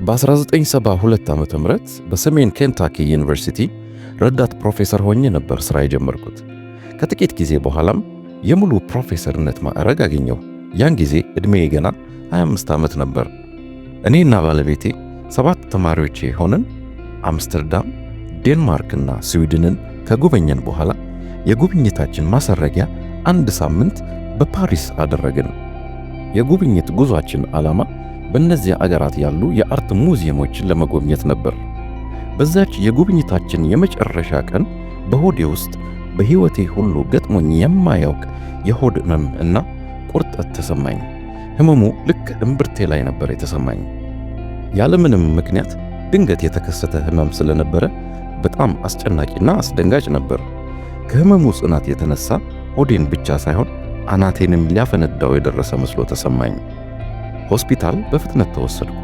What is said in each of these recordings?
በ1972 ዓ.ም በሰሜን ኬንታኪ ዩኒቨርሲቲ ረዳት ፕሮፌሰር ሆኜ ነበር ሥራ የጀመርኩት። ከጥቂት ጊዜ በኋላም የሙሉ ፕሮፌሰርነት ማዕረግ አገኘሁ። ያን ጊዜ ዕድሜዬ ገና 25 ዓመት ነበር። እኔና ባለቤቴ 7 ተማሪዎች ሆነን አምስተርዳም፣ ዴንማርክና ስዊድንን ከጎበኘን በኋላ የጉብኝታችን ማሰረጊያ 1 ሳምንት በፓሪስ አደረግን። የጉብኝት ጉዟችን ዓላማ በእነዚያ አገራት ያሉ የአርት ሙዚየሞችን ለመጎብኘት ነበር። በዛች የጉብኝታችን የመጨረሻ ቀን በሆዴ ውስጥ በሕይወቴ ሁሉ ገጥሞኝ የማያውቅ የሆድ ሕመም እና ቁርጠት ተሰማኝ። ሕመሙ ልክ እምብርቴ ላይ ነበር የተሰማኝ። ያለምንም ምክንያት ድንገት የተከሰተ ሕመም ስለነበረ በጣም አስጨናቂና አስደንጋጭ ነበር። ከሕመሙ ጽናት የተነሳ ሆዴን ብቻ ሳይሆን አናቴንም ሊያፈነዳው የደረሰ መስሎ ተሰማኝ። ሆስፒታል በፍጥነት ተወሰድኩ።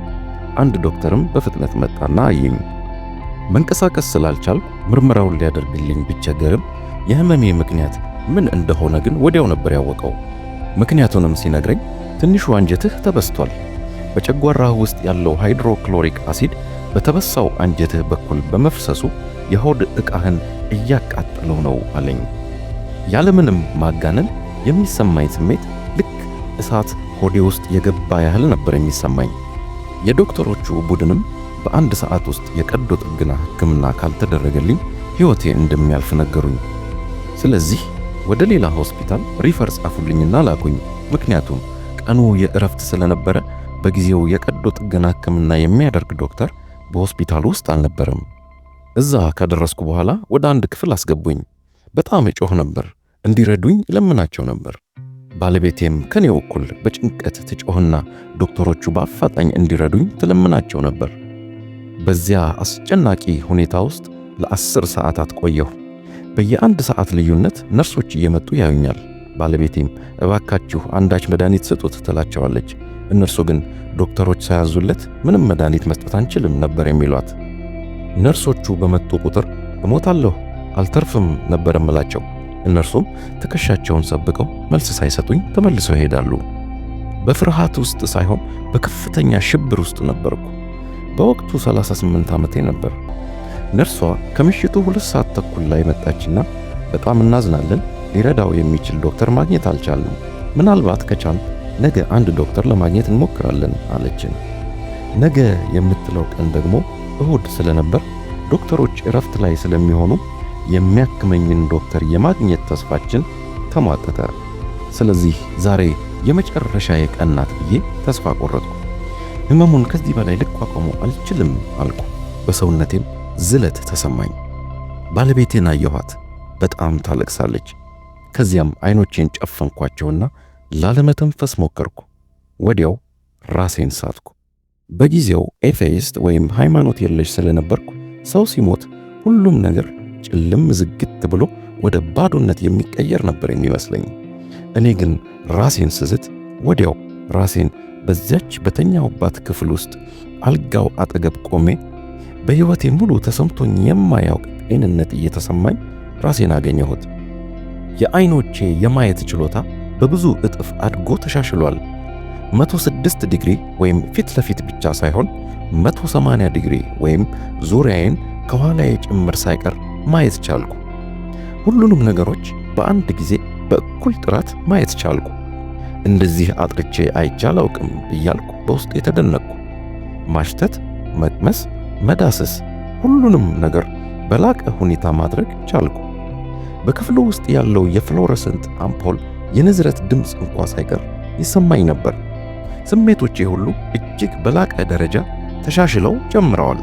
አንድ ዶክተርም በፍጥነት መጣና አየኝ። መንቀሳቀስ ስላልቻልኩ ምርመራውን ሊያደርግልኝ ቢቸገርም የሕመሜ ምክንያት ምን እንደሆነ ግን ወዲያው ነበር ያወቀው። ምክንያቱንም ሲነግረኝ ትንሹ አንጀትህ ተበስቷል፣ በጨጓራህ ውስጥ ያለው ሃይድሮክሎሪክ አሲድ በተበሳው አንጀትህ በኩል በመፍሰሱ የሆድ ዕቃህን እያቃጠለው ነው አለኝ። ያለምንም ማጋነን የሚሰማኝ ስሜት ልክ እሳት ሆዴ ውስጥ የገባ ያህል ነበር የሚሰማኝ። የዶክተሮቹ ቡድንም በ1 ሰዓት ውስጥ የቀዶ ጥገና ሕክምና ካልተደረገልኝ ሕይወቴ እንደሚያልፍ ነገሩኝ። ስለዚህ ወደ ሌላ ሆስፒታል ሪፈር ጻፉልኝና ላኩኝ። ምክንያቱም ቀኑ የእረፍት ስለነበረ በጊዜው የቀዶ ጥገና ሕክምና የሚያደርግ ዶክተር በሆስፒታሉ ውስጥ አልነበረም። እዛ ከደረስኩ በኋላ ወደ አንድ ክፍል አስገቡኝ። በጣም እጮህ ነበር። እንዲረዱኝ ለምናቸው ነበር። ባለቤቴም ከኔው እኩል በጭንቀት ትጮህና ዶክተሮቹ በአፋጣኝ እንዲረዱኝ ትለምናቸው ነበር። በዚያ አስጨናቂ ሁኔታ ውስጥ ለ10 ሰዓታት ቆየሁ። በየ1 ሰዓት ልዩነት ነርሶች እየመጡ ያዩኛል። ባለቤቴም እባካችሁ አንዳች መድኃኒት ስጡት ትላቸዋለች። እነርሱ ግን ዶክተሮች ሳያዙለት ምንም መድኃኒት መስጠት አንችልም ነበር የሚሏት። ነርሶቹ በመጡ ቁጥር እሞታለሁ፣ አልተርፍም ነበር እምላቸው። እነርሱም ትከሻቸውን ሰብቀው መልስ ሳይሰጡኝ ተመልሰው ይሄዳሉ። በፍርሃት ውስጥ ሳይሆን በከፍተኛ ሽብር ውስጥ ነበርኩ። በወቅቱ 38 ዓመቴ ነበር። ነርሷ ከምሽቱ 2 ሰዓት ተኩል ላይ መጣችና በጣም እናዝናለን፣ ሊረዳው የሚችል ዶክተር ማግኘት አልቻልንም። ምናልባት ከቻል ነገ አንድ ዶክተር ለማግኘት እንሞክራለን አለችን። ነገ የምትለው ቀን ደግሞ እሁድ ስለነበር ዶክተሮች እረፍት ላይ ስለሚሆኑ የሚያክመኝን ዶክተር የማግኘት ተስፋችን ተሟጠጠ። ስለዚህ ዛሬ የመጨረሻ የቀን ናት ብዬ ተስፋ ቆረጥኩ። ሕመሙን ከዚህ በላይ ልቋቋመው አልችልም አልኩ። በሰውነቴም ዝለት ተሰማኝ። ባለቤቴን አየኋት። በጣም ታለቅሳለች። ከዚያም አይኖቼን ጨፈንኳቸውና ላለመተንፈስ ሞከርኩ። ወዲያው ራሴን ሳትኩ። በጊዜው ኤቴይስት ወይም ሃይማኖት የለሽ ስለነበርኩ ሰው ሲሞት ሁሉም ነገር ጭልም ዝግት ብሎ ወደ ባዶነት የሚቀየር ነበር የሚመስለኝ። እኔ ግን ራሴን ስዝት ወዲያው ራሴን በዚያች በተኛውባት ክፍል ውስጥ አልጋው አጠገብ ቆሜ በሕይወቴ ሙሉ ተሰምቶኝ የማያውቅ ጤንነት እየተሰማኝ ራሴን አገኘሁት። የአይኖቼ የማየት ችሎታ በብዙ እጥፍ አድጎ ተሻሽሏል። 106 ዲግሪ ወይም ፊት ለፊት ብቻ ሳይሆን 180 ዲግሪ ወይም ዙሪያዬን ከኋላዬ ጭምር ሳይቀር ማየት ቻልኩ። ሁሉንም ነገሮች በአንድ ጊዜ በእኩል ጥራት ማየት ቻልኩ። እንደዚህ አጥርቼ አይቼ አላውቅም እያልኩ በውስጤ ተደነቅኩ። ማሽተት፣ መቅመስ፣ መዳሰስ፣ ሁሉንም ነገር በላቀ ሁኔታ ማድረግ ቻልኩ። በክፍሉ ውስጥ ያለው የፍሎረሰንት አምፖል የንዝረት ድምፅ እንኳ ሳይቀር ይሰማኝ ነበር። ስሜቶቼ ሁሉ እጅግ በላቀ ደረጃ ተሻሽለው ጀምረዋል።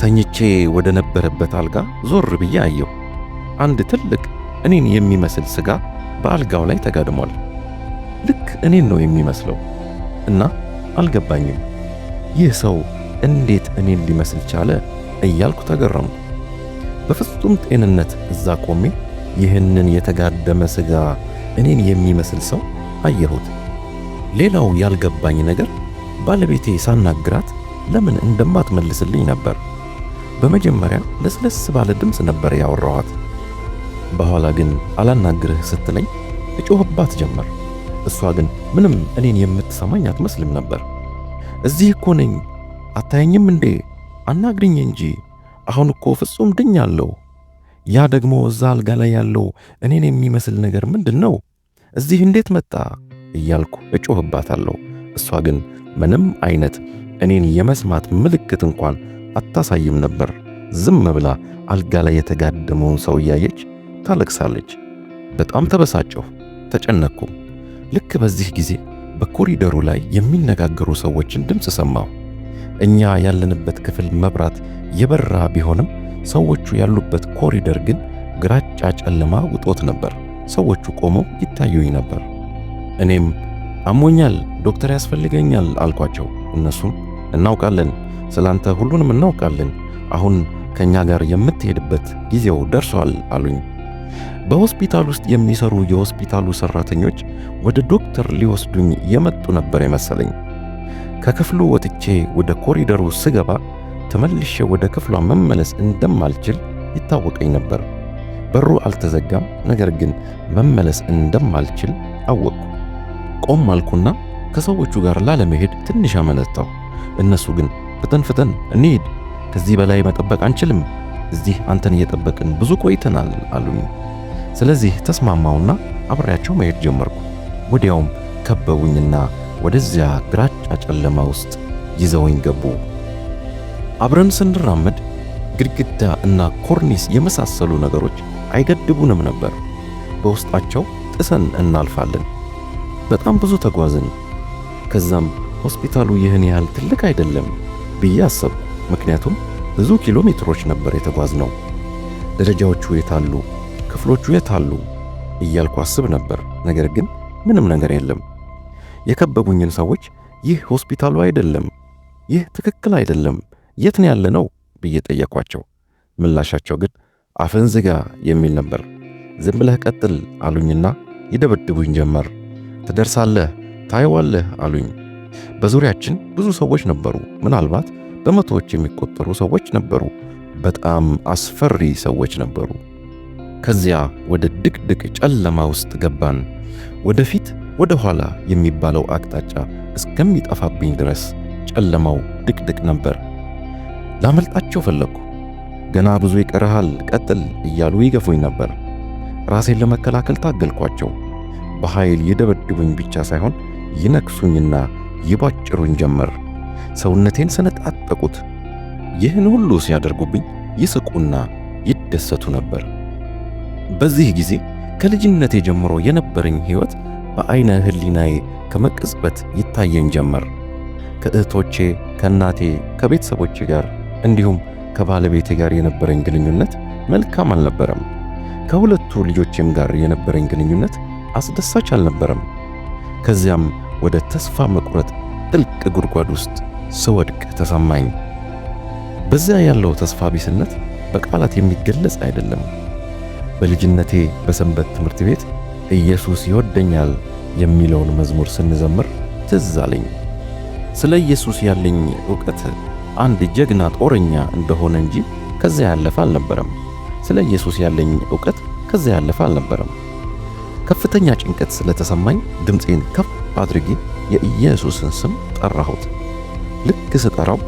ተኝቼ ወደ ነበረበት አልጋ ዞር ብዬ አየሁ። አንድ ትልቅ እኔን የሚመስል ሥጋ በአልጋው ላይ ተጋድሟል። ልክ እኔን ነው የሚመስለው እና አልገባኝም። ይህ ሰው እንዴት እኔን ሊመስል ቻለ እያልኩ ተገረምኩ። በፍጹም ጤንነት እዛ ቆሜ ይህንን የተጋደመ ሥጋ እኔን የሚመስል ሰው አየሁት። ሌላው ያልገባኝ ነገር ባለቤቴ ሳናግራት ለምን እንደማትመልስልኝ ነበር። በመጀመሪያ ለስለስ ባለ ድምፅ ነበር ያወራኋት። በኋላ ግን አላናግርህ ስትለኝ እጮህባት ጀመር። እሷ ግን ምንም እኔን የምትሰማኝ አትመስልም ነበር። እዚህ እኮ ነኝ አታየኝም እንዴ? አናግሪኝ እንጂ አሁን እኮ ፍጹም ድኛለሁ። ያ ደግሞ እዛ አልጋ ላይ ያለው እኔን የሚመስል ነገር ምንድን ነው? እዚህ እንዴት መጣ? እያልኩ እጮህባታለሁ። እሷ ግን ምንም አይነት እኔን የመስማት ምልክት እንኳን አታሳይም ነበር። ዝም ብላ አልጋ ላይ የተጋደመውን ሰው እያየች ታለቅሳለች። በጣም ተበሳጨሁ፣ ተጨነቅኩም። ልክ በዚህ ጊዜ በኮሪደሩ ላይ የሚነጋገሩ ሰዎችን ድምፅ ሰማሁ። እኛ ያለንበት ክፍል መብራት የበራ ቢሆንም ሰዎቹ ያሉበት ኮሪደር ግን ግራጫ ጨለማ ውጦት ነበር። ሰዎቹ ቆመው ይታዩኝ ነበር። እኔም አሞኛል፣ ዶክተር ያስፈልገኛል አልኳቸው። እነሱም እናውቃለን፣ ስላንተ ሁሉንም እናውቃለን፣ አሁን ከኛ ጋር የምትሄድበት ጊዜው ደርሷል አሉኝ። በሆስፒታል ውስጥ የሚሰሩ የሆስፒታሉ ሰራተኞች ወደ ዶክተር ሊወስዱኝ የመጡ ነበር የመሰለኝ። ከክፍሉ ወጥቼ ወደ ኮሪደሩ ስገባ ተመልሼ ወደ ክፍሏ መመለስ እንደማልችል ይታወቀኝ ነበር። በሩ አልተዘጋም፣ ነገር ግን መመለስ እንደማልችል አወቅኩ። ቆም አልኩና ከሰዎቹ ጋር ላለመሄድ ትንሽ አመነታሁ። እነሱ ግን ፍጠን እንሂድ፣ ከዚህ በላይ መጠበቅ አንችልም፣ እዚህ አንተን እየጠበቅን ብዙ ቆይተናል አሉኝ። ስለዚህ ተስማማውና አብሬያቸው መሄድ ጀመርኩ። ወዲያውም ከበቡኝና ወደዚያ ግራጫ ጨለማ ውስጥ ይዘውኝ ገቡ። አብረን ስንራመድ ግድግዳ እና ኮርኒስ የመሳሰሉ ነገሮች አይገድቡንም ነበር። በውስጣቸው ጥሰን እናልፋለን። በጣም ብዙ ተጓዝን። ከዛም ሆስፒታሉ ይህን ያህል ትልቅ አይደለም ብዬ አሰብኩ። ምክንያቱም ብዙ ኪሎ ሜትሮች ነበር የተጓዝነው። ደረጃዎቹ የታሉ? ክፍሎቹ የታሉ? እያልኩ አስብ ነበር። ነገር ግን ምንም ነገር የለም። የከበቡኝን ሰዎች ይህ ሆስፒታሉ አይደለም፣ ይህ ትክክል አይደለም፣ የት ነው ያለነው ብዬ ጠየኳቸው። ምላሻቸው ግን አፍን ዝጋ የሚል ነበር። ዝም ብለህ ቀጥል አሉኝና ይደበድቡኝ ጀመር። ትደርሳለህ፣ ታየዋለህ አሉኝ። በዙሪያችን ብዙ ሰዎች ነበሩ። ምናልባት በመቶዎች የሚቆጠሩ ሰዎች ነበሩ። በጣም አስፈሪ ሰዎች ነበሩ። ከዚያ ወደ ድቅድቅ ጨለማ ውስጥ ገባን። ወደፊት ወደ ኋላ የሚባለው አቅጣጫ እስከሚጠፋብኝ ድረስ ጨለማው ድቅድቅ ነበር። ላመልጣቸው ፈለግኩ። ገና ብዙ ይቀርሃል፣ ቀጥል እያሉ ይገፉኝ ነበር። ራሴን ለመከላከል ታገልኳቸው። በኃይል ይደበድቡኝ ብቻ ሳይሆን ይነክሱኝና ይባጭሩኝ ጀመር። ሰውነቴን ሰነጣጠቁት። ይህን ሁሉ ሲያደርጉብኝ ይስቁና ይደሰቱ ነበር። በዚህ ጊዜ ከልጅነቴ ጀምሮ የነበረኝ ሕይወት በዐይነ ሕሊናዬ ከመቅጽበት ይታየኝ ጀመር። ከእህቶቼ፣ ከእናቴ፣ ከቤተሰቦቼ ጋር እንዲሁም ከባለቤቴ ጋር የነበረኝ ግንኙነት መልካም አልነበረም። ከሁለቱ ልጆቼም ጋር የነበረኝ ግንኙነት አስደሳች አልነበረም። ከዚያም ወደ ተስፋ መቁረጥ ጥልቅ ጉድጓድ ውስጥ ስወድቅ ተሰማኝ። በዚያ ያለው ተስፋ ቢስነት በቃላት የሚገለጽ አይደለም። በልጅነቴ በሰንበት ትምህርት ቤት ኢየሱስ ይወደኛል የሚለውን መዝሙር ስንዘምር ትዝ አለኝ። ስለ ኢየሱስ ያለኝ ዕውቀት አንድ ጀግና ጦረኛ እንደሆነ እንጂ ከዚያ ያለፈ አልነበረም። ስለ ኢየሱስ ያለኝ ዕውቀት ከዚያ ያለፈ አልነበረም። ከፍተኛ ጭንቀት ስለተሰማኝ ድምፄን ከፍ አድርጌ የኢየሱስን ስም ጠራሁት። ልክ ስጠራው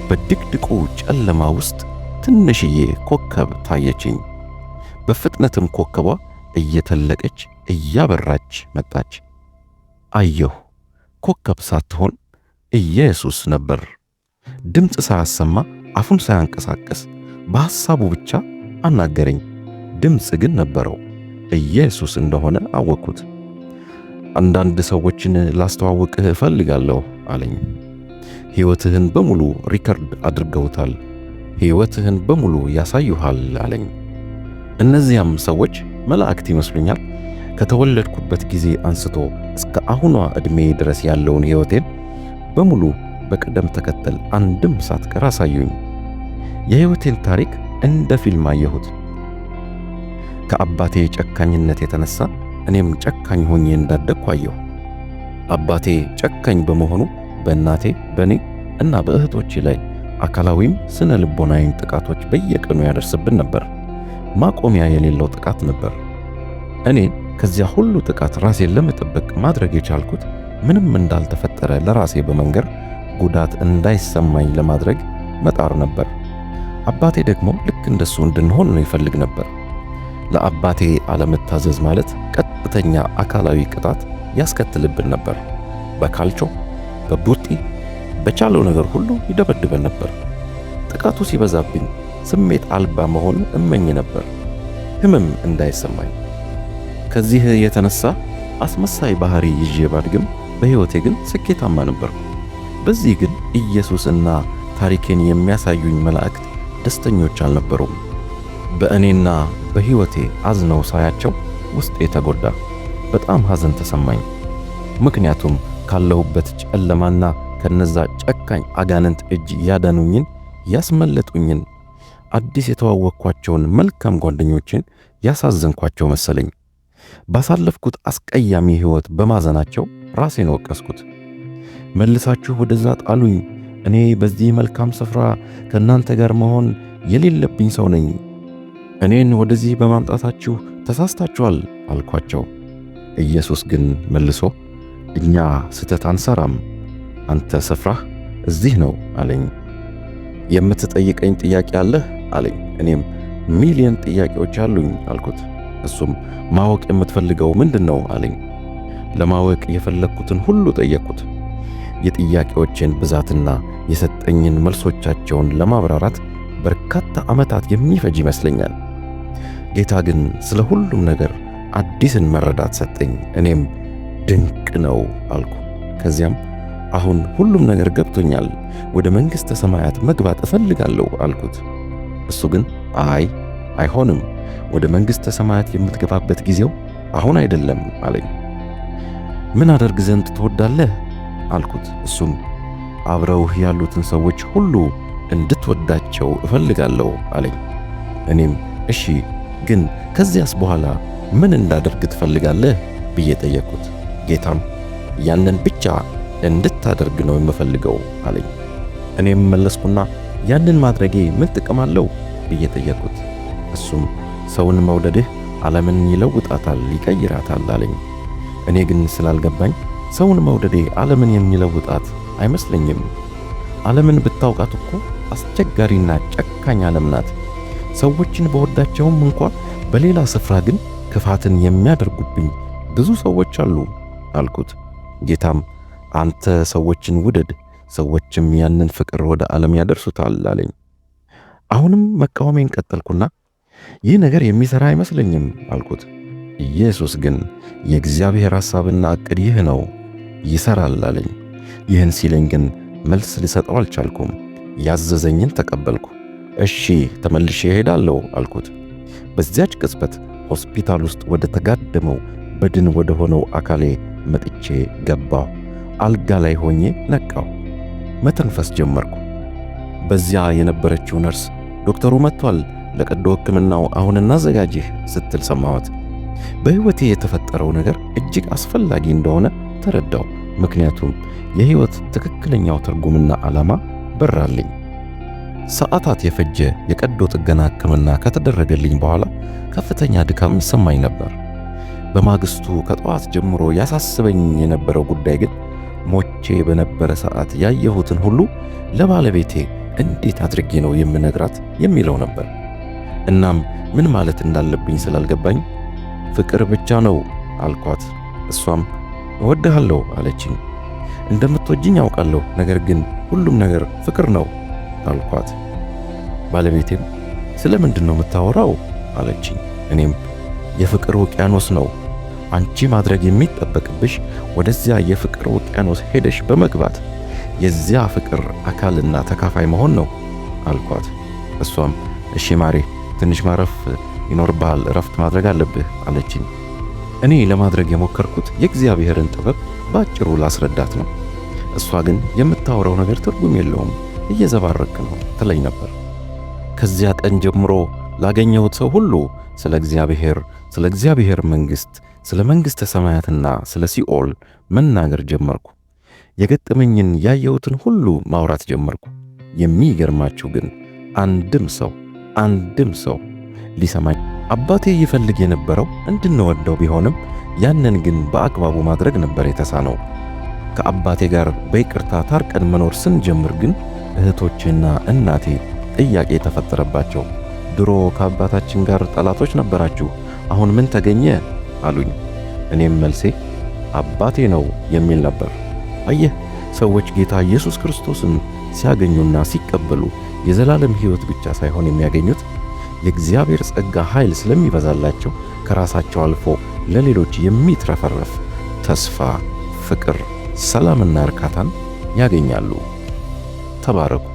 በድቅድቁ ጨለማ ውስጥ ትንሽዬ ኮከብ ታየችኝ። በፍጥነትም ኮከቧ እየተለቀች እያበራች መጣች። አየሁ፣ ኮከብ ሳትሆን ኢየሱስ ነበር። ድምፅ ሳያሰማ አፉን ሳያንቀሳቀስ በሐሳቡ ብቻ አናገረኝ። ድምፅ ግን ነበረው። ኢየሱስ እንደሆነ አወቅኩት። አንዳንድ ሰዎችን ላስተዋውቅህ እፈልጋለሁ አለኝ። ሕይወትህን በሙሉ ሪከርድ አድርገውታል፣ ሕይወትህን በሙሉ ያሳዩሃል አለኝ። እነዚያም ሰዎች መላእክት ይመስሉኛል። ከተወለድኩበት ጊዜ አንስቶ እስከ አሁኗ ዕድሜ ድረስ ያለውን ሕይወቴን በሙሉ በቅደም ተከተል አንድም ሳትቀር አሳዩኝ። የሕይወቴን ታሪክ እንደ ፊልም አየሁት። ከአባቴ ጨካኝነት የተነሳ እኔም ጨካኝ ሆኜ እንዳደግኩ አየሁ። አባቴ ጨካኝ በመሆኑ በእናቴ በእኔ እና በእህቶቼ ላይ አካላዊም ስነ ልቦናዊም ጥቃቶች በየቀኑ ያደርስብን ነበር። ማቆሚያ የሌለው ጥቃት ነበር። እኔ ከዚያ ሁሉ ጥቃት ራሴን ለመጠበቅ ማድረግ የቻልኩት ምንም እንዳልተፈጠረ ለራሴ በመንገር ጉዳት እንዳይሰማኝ ለማድረግ መጣር ነበር። አባቴ ደግሞ ልክ እንደሱ እንድንሆን ነው ይፈልግ ነበር። ለአባቴ አለመታዘዝ ማለት ቀጥተኛ አካላዊ ቅጣት ያስከትልብን ነበር። በካልቾ፣ በቡጢ፣ በቻለው ነገር ሁሉ ይደበድበን ነበር። ጥቃቱ ሲበዛብኝ ስሜት አልባ መሆን እመኝ ነበር፣ ህመም እንዳይሰማኝ። ከዚህ የተነሳ አስመሳይ ባህሪ ይዤ ባድግም በሕይወቴ ግን ስኬታማ ነበርኩ። በዚህ ግን ኢየሱስና ታሪኬን የሚያሳዩኝ መላእክት ደስተኞች አልነበሩም። በእኔና በሕይወቴ አዝነው ሳያቸው ውስጤ ተጎዳ። በጣም ሐዘን ተሰማኝ። ምክንያቱም ካለሁበት ጨለማና ከነዛ ጨካኝ አጋንንት እጅ ያዳኑኝን ያስመለጡኝን አዲስ የተዋወቅኳቸውን መልካም ጓደኞችን ያሳዘንኳቸው መሰለኝ። ባሳለፍኩት አስቀያሚ ሕይወት በማዘናቸው ራሴን ወቀስኩት። መልሳችሁ ወደዛ ጣሉኝ፣ እኔ በዚህ መልካም ስፍራ ከእናንተ ጋር መሆን የሌለብኝ ሰው ነኝ። እኔን ወደዚህ በማምጣታችሁ ተሳስታችኋል አልኳቸው። ኢየሱስ ግን መልሶ እኛ ስህተት አንሰራም፣ አንተ ስፍራህ እዚህ ነው አለኝ። የምትጠይቀኝ ጥያቄ አለህ አለኝ። እኔም ሚሊዮን ጥያቄዎች አሉኝ አልኩት። እሱም ማወቅ የምትፈልገው ምንድን ነው አለኝ። ለማወቅ የፈለግኩትን ሁሉ ጠየቅኩት። የጥያቄዎችን ብዛትና የሰጠኝን መልሶቻቸውን ለማብራራት በርካታ ዓመታት የሚፈጅ ይመስለኛል። ጌታ ግን ስለ ሁሉም ነገር አዲስን መረዳት ሰጠኝ። እኔም ድንቅ ነው አልኩ። ከዚያም አሁን ሁሉም ነገር ገብቶኛል፣ ወደ መንግሥተ ሰማያት መግባት እፈልጋለሁ አልኩት። እሱ ግን አይሆንም፣ ወደ መንግሥተ ሰማያት የምትገባበት ጊዜው አሁን አይደለም አለኝ። ምን አደርግ ዘንድ ትወዳለህ አልኩት። እሱም አብረውህ ያሉትን ሰዎች ሁሉ እንድትወዳቸው እፈልጋለሁ አለኝ። እኔም እሺ፣ ግን ከዚያስ በኋላ ምን እንዳደርግ ትፈልጋለህ ብዬ ጠየቅኩት። ጌታም ያንን ብቻ እንድታደርግ ነው የምፈልገው አለኝ። እኔም መለስኩና ያንን ማድረጌ ምን ጥቅም አለው ብዬ ጠየቅኩት። እሱም ሰውን መውደድህ ዓለምን ይለውጣታል፣ ይቀይራታል አለኝ። እኔ ግን ስላልገባኝ ሰውን መውደዴ ዓለምን የሚለውጣት አይመስለኝም። ዓለምን ብታውቃት እኮ አስቸጋሪና ጨካኝ ዓለም ናት። ሰዎችን በወዳቸውም እንኳ በሌላ ስፍራ ግን ክፋትን የሚያደርጉብኝ ብዙ ሰዎች አሉ አልኩት። ጌታም አንተ ሰዎችን ውደድ፣ ሰዎችም ያንን ፍቅር ወደ ዓለም ያደርሱታል አለኝ። አሁንም መቃወሜን ቀጠልኩና ይህ ነገር የሚሠራ አይመስለኝም አልኩት። ኢየሱስ ግን የእግዚአብሔር ሐሳብና ዕቅድ ይህ ነው፣ ይሠራል አለኝ። ይህን ሲለኝ ግን መልስ ልሰጠው አልቻልኩም። ያዘዘኝን ተቀበልኩ። እሺ ተመልሼ እሄዳለሁ አልኩት። በዚያች ቅጽበት ሆስፒታል ውስጥ ወደ ተጋደመው በድን ወደ ሆነው አካሌ መጥቼ ገባሁ። አልጋ ላይ ሆኜ ነቃሁ። መተንፈስ ጀመርኩ። በዚያ የነበረችው ነርስ ዶክተሩ መጥቷል፣ ለቀዶ ሕክምናው አሁን እናዘጋጅህ ስትል ሰማሁት። በሕይወቴ የተፈጠረው ነገር እጅግ አስፈላጊ እንደሆነ ተረዳሁ። ምክንያቱም የሕይወት ትክክለኛው ትርጉምና ዓላማ በራልኝ። ሰዓታት የፈጀ የቀዶ ጥገና ሕክምና ከተደረገልኝ በኋላ ከፍተኛ ድካም ይሰማኝ ነበር። በማግስቱ ከጠዋት ጀምሮ ያሳስበኝ የነበረው ጉዳይ ግን ሞቼ በነበረ ሰዓት ያየሁትን ሁሉ ለባለቤቴ እንዴት አድርጌ ነው የምነግራት የሚለው ነበር። እናም ምን ማለት እንዳለብኝ ስላልገባኝ ፍቅር ብቻ ነው አልኳት። እሷም እወድሃለሁ አለችኝ። እንደምትወጂኝ ያውቃለሁ፣ ነገር ግን ሁሉም ነገር ፍቅር ነው አልኳት። ባለቤቴም ስለ ምንድን ነው የምታወራው አለችኝ። እኔም የፍቅር ውቅያኖስ ነው፣ አንቺ ማድረግ የሚጠበቅብሽ ወደዚያ የፍቅር ውቅያኖስ ሄደሽ በመግባት የዚያ ፍቅር አካልና ተካፋይ መሆን ነው አልኳት። እሷም እሺ ማሬ፣ ትንሽ ማረፍ ይኖርብሃል፣ እረፍት ማድረግ አለብህ አለችኝ። እኔ ለማድረግ የሞከርኩት የእግዚአብሔርን ጥበብ ባጭሩ ላስረዳት ነው። እሷ ግን የምታወራው ነገር ትርጉም የለውም፣ እየዘባረቅ ነው ትለኝ ነበር። ከዚያ ቀን ጀምሮ ላገኘሁት ሰው ሁሉ ስለ እግዚአብሔር መንግሥት፣ ስለ መንግሥተ ሰማያትና ስለ ሲኦል መናገር ጀመርኩ። የገጠመኝን ያየሁትን ሁሉ ማውራት ጀመርኩ። የሚገርማችሁ ግን አንድም ሰው ሊሰማኝ አባቴ ይፈልግ የነበረው እንድንወደው ቢሆንም ያንን ግን በአግባቡ ማድረግ ነበር የተሳነው። ከአባቴ ጋር በይቅርታ ታርቀን መኖር ስንጀምር ግን እህቶቼና እናቴ ጥያቄ ተፈጠረባቸው። ድሮ ከአባታችን ጋር ጠላቶች ነበራችሁ፣ አሁን ምን ተገኘ አሉኝ። እኔም መልሴ አባቴ ነው የሚል ነበር። አየህ፣ ሰዎች ጌታ ኢየሱስ ክርስቶስን ሲያገኙና ሲቀበሉ የዘላለም ሕይወት ብቻ ሳይሆን የሚያገኙት የእግዚአብሔር ጸጋ ኃይል ስለሚበዛላቸው ከራሳቸው አልፎ ለሌሎች የሚትረፈረፍ ተስፋ፣ ፍቅር፣ ሰላምና እርካታን ያገኛሉ። ተባረኩ።